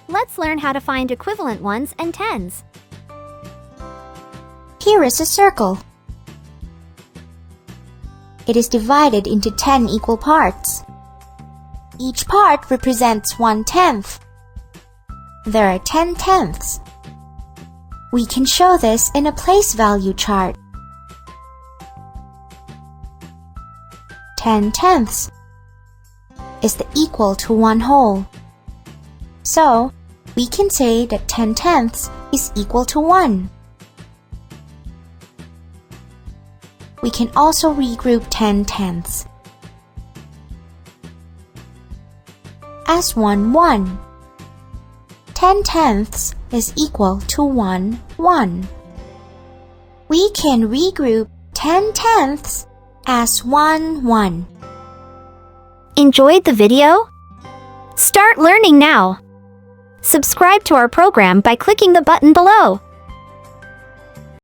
Let's learn how to find equivalent ones and tens. Here is a circle. It is divided into 10 equal parts. Each part represents 1/10. There are 10 tenths. We can show this in a place value chart. 10 tenths is equal to 1 whole. So, we can say that 10 tenths is equal to 1. We can also regroup 10 tenths as 1/1. 10 tenths is equal to 1/1. We can regroup 10 tenths as 1/1. Enjoyed the video? Start learning now! Subscribe to our program by clicking the button below.